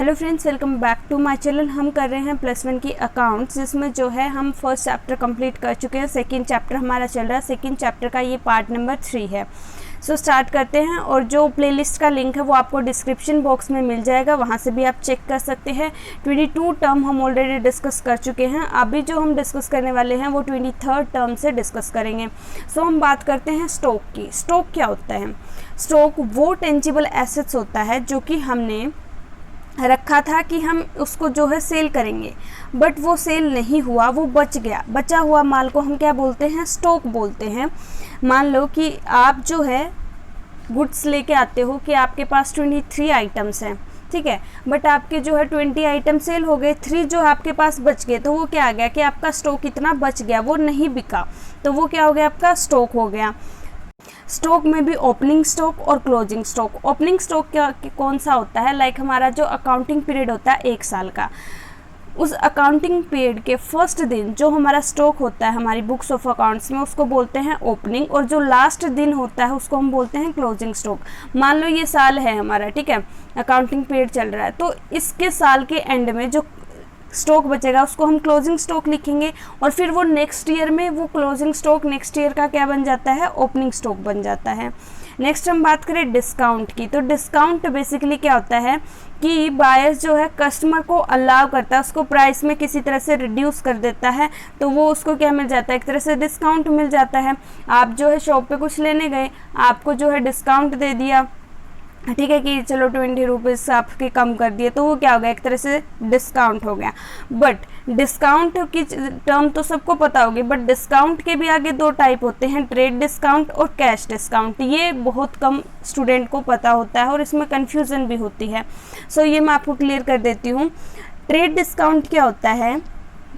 Hello friends, welcome back to my channel. हम कर रहे हैं +1 की अकाउंट्स, जिसमें जो है हम फर्स्ट चैप्टर कंप्लीट कर चुके हैं। सेकंड चैप्टर हमारा चल रहा है। सेकंड चैप्टर का ये पार्ट नंबर 3 है। सो स्टार्ट करते हैं। और जो प्लेलिस्ट का लिंक है वो आपको डिस्क्रिप्शन बॉक्स में मिल जाएगा, वहाँ से भी आप चेक कर सकते हैं। 22 टर्म हम ऑलरेडी डिस्कस कर चुके हैं। अभी जो हम डिस्कस करने वाले हैं वो 23rd टर्म से डिस्कस करेंगे। सो हम बात करते हैं स्टॉक की। स्टॉक क्या होता है? स्टॉक वो टेंजिबल एसेट्स होता है जो कि हमने रखा था कि हम उसको जो है सेल करेंगे, बट वो सेल नहीं हुआ, वो बच गया। बचा हुआ माल को हम क्या बोलते हैं? स्टॉक बोलते हैं। मान लो कि आप जो है गुड्स लेके आते हो कि आपके पास 23 आइटम्स हैं, ठीक है, बट आपके जो है 20 आइटम सेल हो गए, 3 जो आपके पास बच गए, तो वो क्या आ गया कि आपका स्टॉक इतना बच गया, वो नहीं बिका, तो वो क्या हो गया? आपका स्टॉक हो गया। स्टॉक में भी ओपनिंग स्टॉक और क्लोजिंग स्टॉक। ओपनिंग स्टॉक क्या कौन सा होता है? लाइक हमारा जो अकाउंटिंग पीरियड होता है 1 साल का, उस अकाउंटिंग पीरियड के फर्स्ट दिन जो हमारा स्टॉक होता है हमारी बुक्स ऑफ अकाउंट्स में, उसको बोलते हैं ओपनिंग, और जो लास्ट दिन होता है उसको हम बोलते हैं क्लोजिंग स्टॉक। मान लो ये साल है हमारा, ठीक है, अकाउंटिंग पीरियड चल रहा है, तो इसके साल के एंड में जो स्टॉक बचेगा उसको हम क्लोजिंग स्टॉक लिखेंगे, और फिर वो नेक्स्ट ईयर में वो क्लोजिंग स्टॉक नेक्स्ट ईयर का क्या बन जाता है? ओपनिंग स्टॉक बन जाता है। नेक्स्ट हम बात करें डिस्काउंट की, तो डिस्काउंट बेसिकली क्या होता है कि बायर्स जो है कस्टमर को अलाउ करता है, उसको प्राइस में किसी तरह से रिड्यूस कर देता है, तो वो उसको क्या मिल जाता है? एक तरह से डिस्काउंट मिल जाता है। आप जो है शॉप पे कुछ लेने गए, आपको जो है डिस्काउंट दे दिया, ठीक है, कि चलो 20 रुपीज़ आपके कम कर दिए, तो वो क्या हो गया? एक तरह से डिस्काउंट हो गया। बट डिस्काउंट की टर्म तो सबको पता होगी, बट डिस्काउंट के भी आगे 2 टाइप होते हैं, ट्रेड डिस्काउंट और कैश डिस्काउंट। ये बहुत कम स्टूडेंट को पता होता है और इसमें कन्फ्यूज़न भी होती है। सो ये मैं आपको क्लियर कर देती हूँ। ट्रेड डिस्काउंट क्या होता है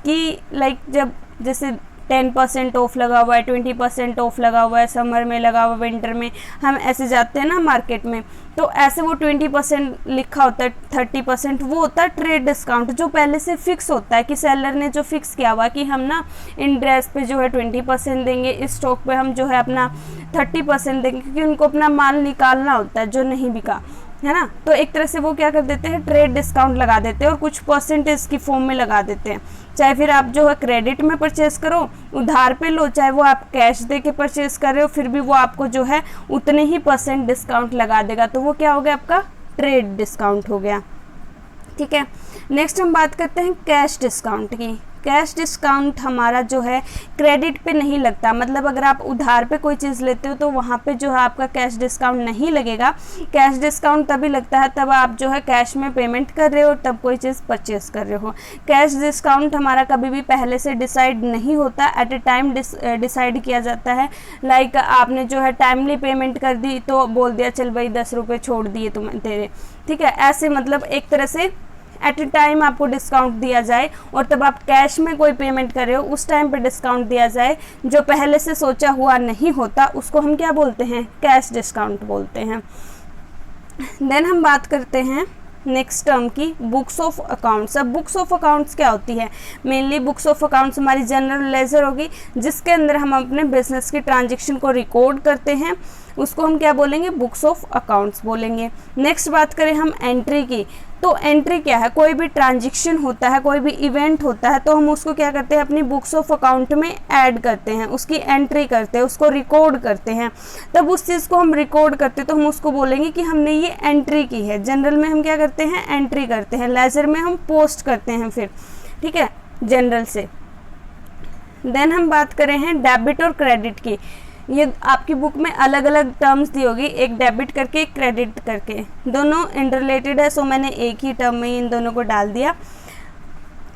कि लाइक जब जैसे 10% ऑफ लगा हुआ है, 20% ऑफ लगा हुआ है, समर में लगा हुआ, विंटर में, हम ऐसे जाते हैं ना मार्केट में, तो ऐसे वो 20% लिखा होता है, 30%, वो होता है ट्रेड डिस्काउंट, जो पहले से फिक्स होता है कि सेलर ने जो फिक्स किया हुआ कि हम ना इन ड्रेस पे जो है 20% देंगे, इस स्टॉक पे हम जो है अपना 30% देंगे, क्योंकि उनको अपना माल निकालना होता है जो नहीं बिका, है ना। तो एक तरह से वो क्या कर देते हैं? ट्रेड डिस्काउंट लगा देते हैं और कुछ परसेंटेज की फॉर्म में लगा देते हैं। चाहे फिर आप जो है क्रेडिट में परचेस करो, उधार पे लो, चाहे वो आप कैश दे के परचेस कर रहे हो, फिर भी वो आपको जो है उतने ही % डिस्काउंट लगा देगा, तो वो क्या हो गया? आपका ट्रेड डिस्काउंट हो गया, ठीक है। नेक्स्ट हम बात करते हैं कैश डिस्काउंट की। कैश डिस्काउंट हमारा जो है क्रेडिट पे नहीं लगता, मतलब अगर आप उधार पे कोई चीज़ लेते हो तो वहाँ पे जो है आपका कैश डिस्काउंट नहीं लगेगा। कैश डिस्काउंट तभी लगता है तब आप जो है कैश में पेमेंट कर रहे हो, तब कोई चीज़ परचेस कर रहे हो। कैश डिस्काउंट हमारा कभी भी पहले से डिसाइड नहीं होता, एट ए टाइम डिसाइड किया जाता है। लाइक आपने जो है टाइमली पेमेंट कर दी तो बोल दिया चल भाई 10 रुपये छोड़ दिए तुम तेरे, ठीक है, ऐसे मतलब एक तरह से एट ए टाइम आपको डिस्काउंट दिया जाए, और तब आप कैश में कोई पेमेंट कर रहे हो उस टाइम पे डिस्काउंट दिया जाए, जो पहले से सोचा हुआ नहीं होता, उसको हम क्या बोलते हैं? कैश डिस्काउंट बोलते हैं। देन हम बात करते हैं नेक्स्ट टर्म की, बुक्स ऑफ अकाउंट्स। अब बुक्स ऑफ अकाउंट्स क्या होती है? मेनली बुक्स ऑफ अकाउंट्स हमारी जनरल लेजर होगी, जिसके अंदर हम अपने बिजनेस की ट्रांजेक्शन को रिकॉर्ड करते हैं, उसको हम क्या बोलेंगे? बुक्स ऑफ अकाउंट्स बोलेंगे। नेक्स्ट बात करें हम एंट्री की, तो एंट्री क्या है? कोई भी ट्रांजेक्शन होता है, कोई भी इवेंट होता है, तो हम उसको क्या करते हैं? अपनी बुक्स ऑफ अकाउंट में ऐड करते हैं, उसकी एंट्री करते हैं, उसको रिकॉर्ड करते हैं। तब उस चीज़ को हम रिकॉर्ड करते हैं तो हम उसको बोलेंगे कि हमने ये एंट्री की है। जनरल में हम क्या करते हैं? एंट्री करते हैं। लेजर में हम पोस्ट करते हैं फिर, ठीक है, जनरल से। देन हम बात करें हैं डेबिट और क्रेडिट की। ये आपकी बुक में अलग अलग टर्म्स दी होगी, एक डेबिट करके एक क्रेडिट करके, दोनों इंटररिलेटेड है, सो मैंने एक ही टर्म में इन दोनों को डाल दिया।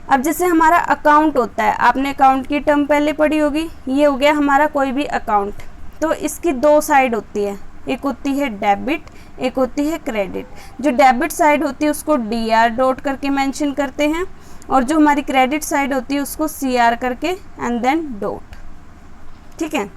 अब जैसे हमारा अकाउंट होता है, आपने अकाउंट की टर्म पहले पढ़ी होगी, ये हो गया हमारा कोई भी अकाउंट, तो इसकी 2 साइड होती है, एक होती है डेबिट, एक होती है क्रेडिट। जो डेबिट साइड होती है उसको DR डॉट करके मेंशन करते हैं, और जो हमारी क्रेडिट साइड होती है उसको CR करके एंड देन डॉट, ठीक है।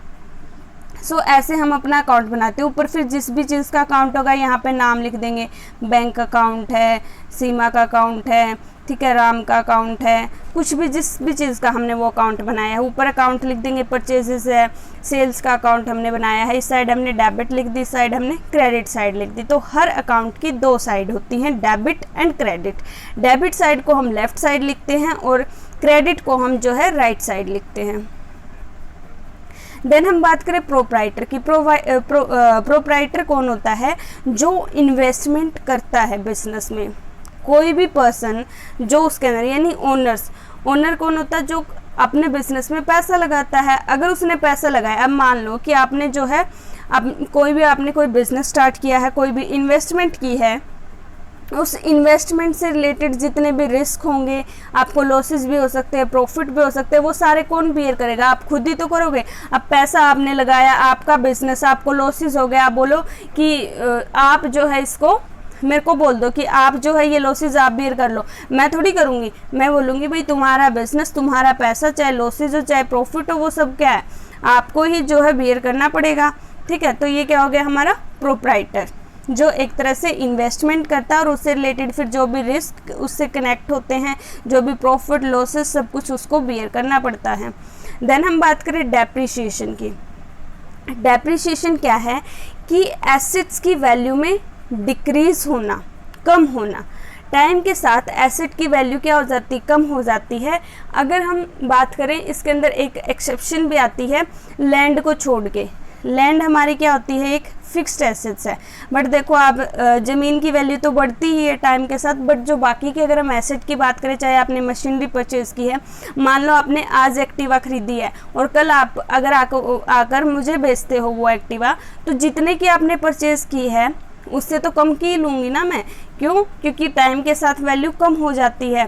सो ऐसे हम अपना अकाउंट बनाते हैं। ऊपर फिर जिस भी चीज़ का अकाउंट होगा यहाँ पे नाम लिख देंगे, बैंक अकाउंट है, सीमा का अकाउंट है, ठीक है, राम का अकाउंट है, कुछ भी जिस भी चीज़ का हमने वो अकाउंट बनाया है, ऊपर अकाउंट लिख देंगे, परचेजेस है, सेल्स का अकाउंट हमने बनाया है, इस साइड हमने डेबिट लिख दी, इस साइड हमने क्रेडिट साइड लिख दी। तो हर अकाउंट की दो साइड होती हैं, debit and credit. Debit side को हम लेफ्ट साइड लिखते हैं और क्रेडिट को हम जो है राइट साइड लिखते हैं। देन हम बात करें प्रोप्राइटर की। प्रोप्राइटर कौन होता है? जो इन्वेस्टमेंट करता है बिजनेस में, कोई भी पर्सन जो उसके अंदर, यानी ओनर्स। ओनर कौन होता है? जो अपने बिजनेस में पैसा लगाता है। अगर उसने पैसा लगाया, अब मान लो कि आपने जो है आपने कोई बिजनेस स्टार्ट किया है, कोई भी इन्वेस्टमेंट की है, उस इन्वेस्टमेंट से रिलेटेड जितने भी रिस्क होंगे, आपको लॉसेस भी हो सकते हैं, प्रॉफिट भी हो सकते हैं, वो सारे कौन बियर करेगा? आप खुद ही तो करोगे। अब पैसा आपने लगाया, आपका बिजनेस, आपको लॉसेस हो गया, आप बोलो कि आप जो है इसको मेरे को बोल दो कि आप जो है ये लॉसेस आप बियर कर लो। मैं थोड़ी करूँगी, मैं बोलूँगी भाई तुम्हारा बिजनेस, तुम्हारा पैसा, चाहे लॉसेस हो चाहे प्रॉफिट हो, वो सब क्या है, आपको ही जो है बियर करना पड़ेगा। ठीक है, तो ये क्या हो गया हमारा प्रोप्राइटर, जो एक तरह से इन्वेस्टमेंट करता है और उससे रिलेटेड फिर जो भी रिस्क उससे कनेक्ट होते हैं, जो भी प्रॉफिट लॉसेस, सब कुछ उसको बियर करना पड़ता है। देन हम बात करें डेप्रिसिएशन की। डेप्रिसिएशन क्या है? कि एसेट्स की वैल्यू में डिक्रीज होना, कम होना। टाइम के साथ एसेट की वैल्यू क्या हो जाती है? कम हो जाती है। अगर हम बात करें, इसके अंदर एक एक्सेप्शन भी आती है लैंड को छोड़ के। लैंड हमारी क्या होती है? एक फिक्स्ड एसेट्स है। बट देखो आप, ज़मीन की वैल्यू तो बढ़ती ही है टाइम के साथ, बट जो बाकी की अगर हम एसेट की बात करें, चाहे आपने मशीनरी परचेज़ की है, मान लो आपने आज एक्टिवा खरीदी है और कल आप अगर आकर मुझे बेचते हो वो एक्टिवा, तो जितने की आपने परचेज़ की है उससे तो कम की लूँगी ना मैं। क्यों? क्योंकि टाइम के साथ वैल्यू कम हो जाती है।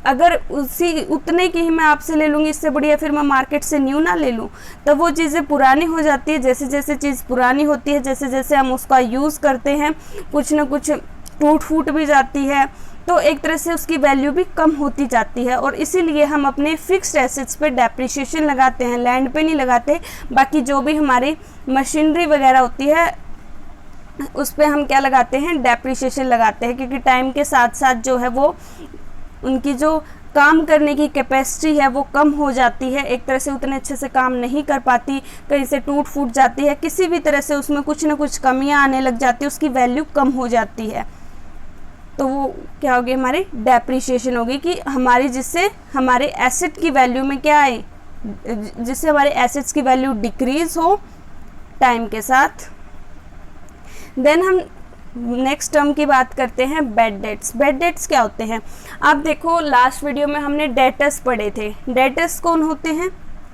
अगर उतने की ही मैं आपसे ले लूँगी, इससे बढ़िया फिर मैं मार्केट से न्यू ना ले लूँ, तब वो चीज़ें पुरानी हो जाती है। जैसे जैसे चीज़ पुरानी होती है, जैसे जैसे हम उसका यूज़ करते हैं, कुछ ना कुछ टूट फूट भी जाती है, तो एक तरह से उसकी वैल्यू भी कम होती जाती है। और इसीलिए हम अपने फिक्स्ड एसेट्स पे डेप्रिसिएशन लगाते हैं, लैंड पे नहीं लगाते। बाकी जो भी हमारी मशीनरी वगैरह होती है उस पर हम क्या लगाते हैं? डेप्रिसिएशन लगाते हैं, क्योंकि टाइम के साथ साथ जो है वो उनकी जो काम करने की कैपेसिटी है वो कम हो जाती है, एक तरह से उतने अच्छे से काम नहीं कर पाती, कहीं से टूट फूट जाती है, किसी भी तरह से उसमें कुछ ना कुछ कमियां आने लग जाती है, उसकी वैल्यू कम हो जाती है। तो वो क्या होगी? हमारी डेप्रिसिएशन होगी, कि हमारी जिससे हमारे एसेट की वैल्यू में क्या आए, जिससे हमारे एसेट्स की वैल्यू डिक्रीज हो टाइम के साथ। देन हम नेक्स्ट टर्म की बात करते हैं, बैड डेट्स। बैड डेट्स क्या होते हैं? आप देखो लास्ट वीडियो में हमने डेटर्स पढ़े थे। डेटर्स कौन होते हैं?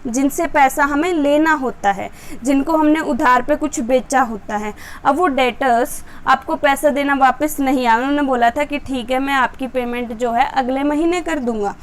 जिनसे पैसा हमें लेना होता है, जिनको हमने उधार पे कुछ बेचा होता है। अब वो डेटर्स आपको पैसा देना वापस नहीं आया, उन्होंने बोला था कि ठीक है मैं आपकी पेमेंट जो है अगले महीने कर दूंगा,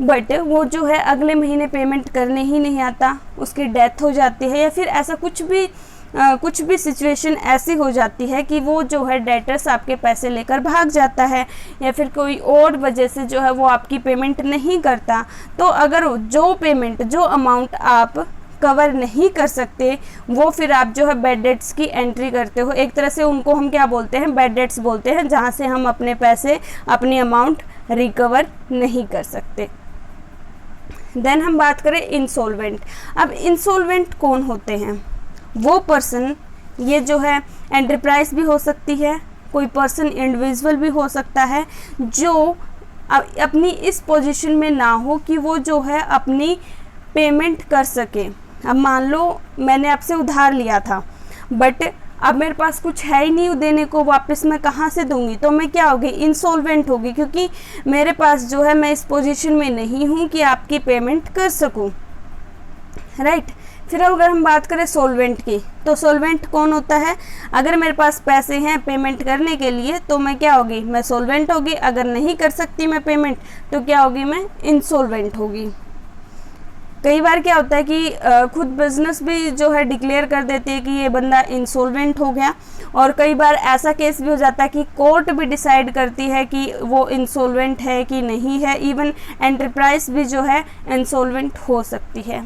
बट वो जो है अगले महीने पेमेंट करने ही नहीं आता, उसकी डेथ हो जाती है, या फिर ऐसा कुछ भी सिचुएशन ऐसी हो जाती है कि वो जो है डेटर्स आपके पैसे लेकर भाग जाता है, या फिर कोई और वजह से जो है वो आपकी पेमेंट नहीं करता। तो अगर जो अमाउंट आप कवर नहीं कर सकते, वो फिर आप जो है बैड डेट्स की एंट्री करते हो। एक तरह से उनको हम क्या बोलते हैं? बैड डेट्स बोलते हैं, जहाँ से हम अपने पैसे, अपनी अमाउंट रिकवर नहीं कर सकते। देन हम बात करें इंसॉल्वेंट। अब इंसॉल्वेंट कौन होते हैं? वो पर्सन, ये जो है एंटरप्राइज भी हो सकती है, कोई पर्सन इंडिविजुअल भी हो सकता है, जो अपनी इस पोजीशन में ना हो कि वो जो है अपनी पेमेंट कर सके। अब मान लो मैंने आपसे उधार लिया था, बट अब मेरे पास कुछ है ही नहीं देने को, वापस मैं कहाँ से दूंगी? तो मैं क्या होगी? इंसॉल्वेंट होगी, क्योंकि मेरे पास जो है मैं इस पोजीशन में नहीं हूँ कि आपकी पेमेंट कर सकूँ, राइट। फिर अगर हम बात करें सोल्वेंट की, तो सोल्वेंट कौन होता है? अगर मेरे पास पैसे हैं पेमेंट करने के लिए, तो मैं क्या होगी? मैं सोल्वेंट होगी। अगर नहीं कर सकती मैं पेमेंट, तो क्या होगी? मैं इंसॉल्वेंट होगी। कई बार क्या होता है कि खुद बिजनेस भी जो है डिक्लेयर कर देती है कि ये बंदा इंसॉल्वेंट हो गया, और कई बार ऐसा केस भी हो जाता है कि कोर्ट भी डिसाइड करती है कि वो इंसॉल्वेंट है कि नहीं है। इवन एंटरप्राइज भी जो है इंसॉल्वेंट हो सकती है।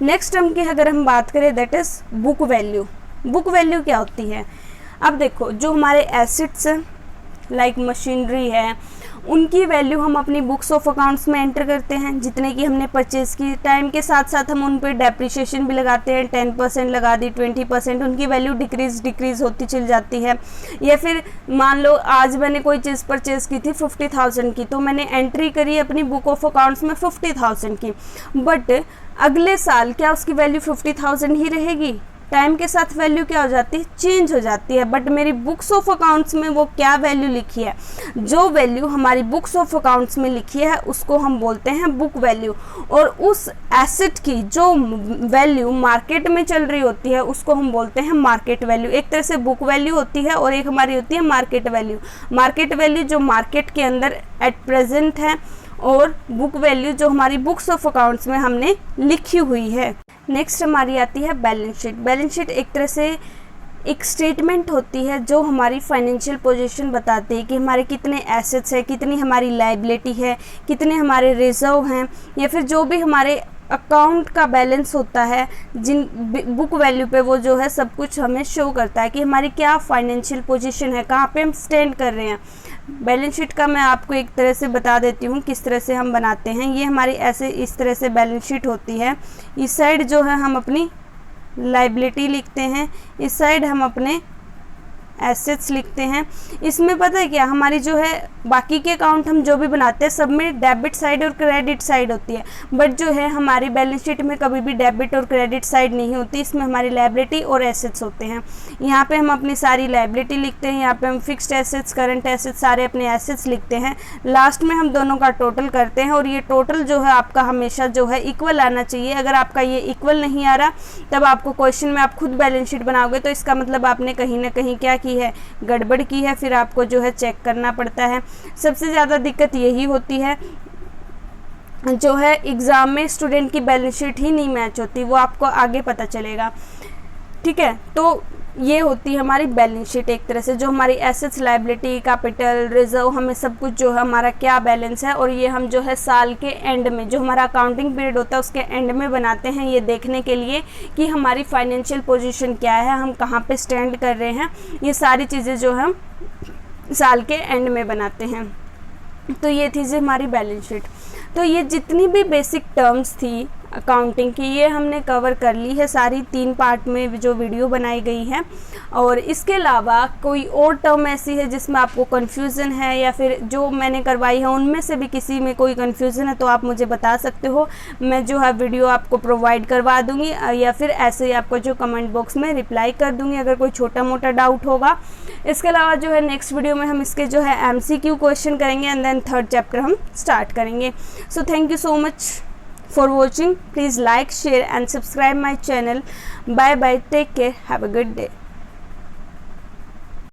नेक्स्ट टर्म की अगर हम बात करें, that is book value. Book value क्या होती है? अब देखो, जो हमारे एसेट्स हैं, लाइक मशीनरी है, उनकी वैल्यू हम अपनी बुक्स ऑफ अकाउंट्स में एंटर करते हैं, जितने की हमने परचेज़ की। टाइम के साथ साथ हम उन पर डेप्रिसिएशन भी लगाते हैं, 10% लगा दी, 20%, उनकी वैल्यू डिक्रीज़ होती चल जाती है। या फिर मान लो आज मैंने कोई चीज़ परचेज़ की थी 50,000 की, तो मैंने एंट्री करी अपनी बुक ऑफ अकाउंट्स में 50,000 की, बट अगले साल क्या उसकी वैल्यू 50,000 ही रहेगी? टाइम के साथ वैल्यू क्या हो जाती है? चेंज हो जाती है। बट मेरी बुक्स ऑफ अकाउंट्स में वो क्या वैल्यू लिखी है, जो वैल्यू हमारी बुक्स ऑफ अकाउंट्स में लिखी है उसको हम बोलते हैं बुक वैल्यू। और उस एसेट की जो वैल्यू मार्केट में चल रही होती है उसको हम बोलते हैं मार्केट वैल्यू। एक तरह से बुक वैल्यू होती है और एक हमारी होती है मार्केट वैल्यू। मार्केट वैल्यू जो मार्केट के अंदर एट प्रेजेंट है, और बुक वैल्यू जो हमारी बुक्स ऑफ अकाउंट्स में हमने लिखी हुई है। नेक्स्ट हमारी आती है बैलेंस शीट। बैलेंस शीट एक तरह से एक स्टेटमेंट होती है जो हमारी फाइनेंशियल पोजीशन बताती है कि हमारे कितने एसेट्स है, कितनी हमारी लायबिलिटी है, कितने हमारे रिजर्व हैं, या फिर जो भी हमारे अकाउंट का बैलेंस होता है, जिन बुक वैल्यू पे वो जो है सब कुछ हमें शो करता है कि हमारी क्या फाइनेंशियल पोजीशन है, कहाँ पे हम स्टैंड कर रहे हैं। बैलेंस शीट का मैं आपको एक तरह से बता देती हूँ किस तरह से हम बनाते हैं। ये हमारी ऐसे इस तरह से बैलेंस शीट होती है। इस साइड जो है हम अपनी लायबिलिटी लिखते हैं, इस साइड हम अपने एसेट्स लिखते हैं। इसमें पता है क्या, हमारी जो है बाकी के अकाउंट हम जो भी बनाते हैं सब में डेबिट साइड और क्रेडिट साइड होती है, बट जो है हमारी बैलेंस शीट में कभी भी डेबिट और क्रेडिट साइड नहीं होती। इसमें हमारी लायबिलिटी और एसेट्स होते हैं। यहाँ पे हम अपनी सारी लायबिलिटी लिखते हैं, यहाँ पे हम फिक्स्ड एसेट्स, करंट एसेट्स, सारे अपने एसेट्स लिखते हैं। लास्ट में हम दोनों का टोटल करते हैं, और ये टोटल जो है आपका हमेशा जो है इक्वल आना चाहिए। अगर आपका ये इक्वल नहीं आ रहा तब आपको क्वेश्चन में आप खुद बैलेंस शीट बनाओगे तो इसका मतलब आपने कहीं ना कहीं क्या की है, गड़बड़ की है, फिर आपको जो है चेक करना पड़ता है। सबसे ज़्यादा दिक्कत यही होती है जो है एग्ज़ाम में स्टूडेंट की बैलेंस शीट ही नहीं मैच होती, वो आपको आगे पता चलेगा। ठीक है, तो ये होती है हमारी बैलेंस शीट एक तरह से, जो हमारी एसेट्स, लायबिलिटी, कैपिटल, रिजर्व, हमें सब कुछ जो है हमारा क्या बैलेंस है, और ये हम जो है साल के एंड में, जो हमारा अकाउंटिंग पीरियड होता है उसके एंड में बनाते हैं, ये देखने के लिए कि हमारी फाइनेंशियल पोजीशन क्या है, हम कहाँ पे स्टैंड कर रहे हैं। ये सारी चीज़ें जो हम साल के एंड में बनाते हैं। तो ये थी जी हमारी बैलेंस शीट। तो ये जितनी भी बेसिक टर्म्स थी अकाउंटिंग की, ये हमने कवर कर ली है सारी 3 पार्ट में जो वीडियो बनाई गई है। और इसके अलावा कोई और टर्म ऐसी है जिसमें आपको कन्फ्यूज़न है, या फिर जो मैंने करवाई है उनमें से भी किसी में कोई कन्फ्यूज़न है तो आप मुझे बता सकते हो। मैं जो है वीडियो आपको प्रोवाइड करवा दूँगी, या फिर ऐसे ही आपको जो कमेंट बॉक्स में रिप्लाई कर दूँगी अगर कोई छोटा मोटा डाउट होगा। इसके अलावा जो है नेक्स्ट वीडियो में हम इसके जो है MCQ क्वेश्चन करेंगे, एंड देन 3rd चैप्टर हम स्टार्ट करेंगे। So thank you so much for watching. Please like, share and subscribe my channel. Bye bye, take care, have a good day.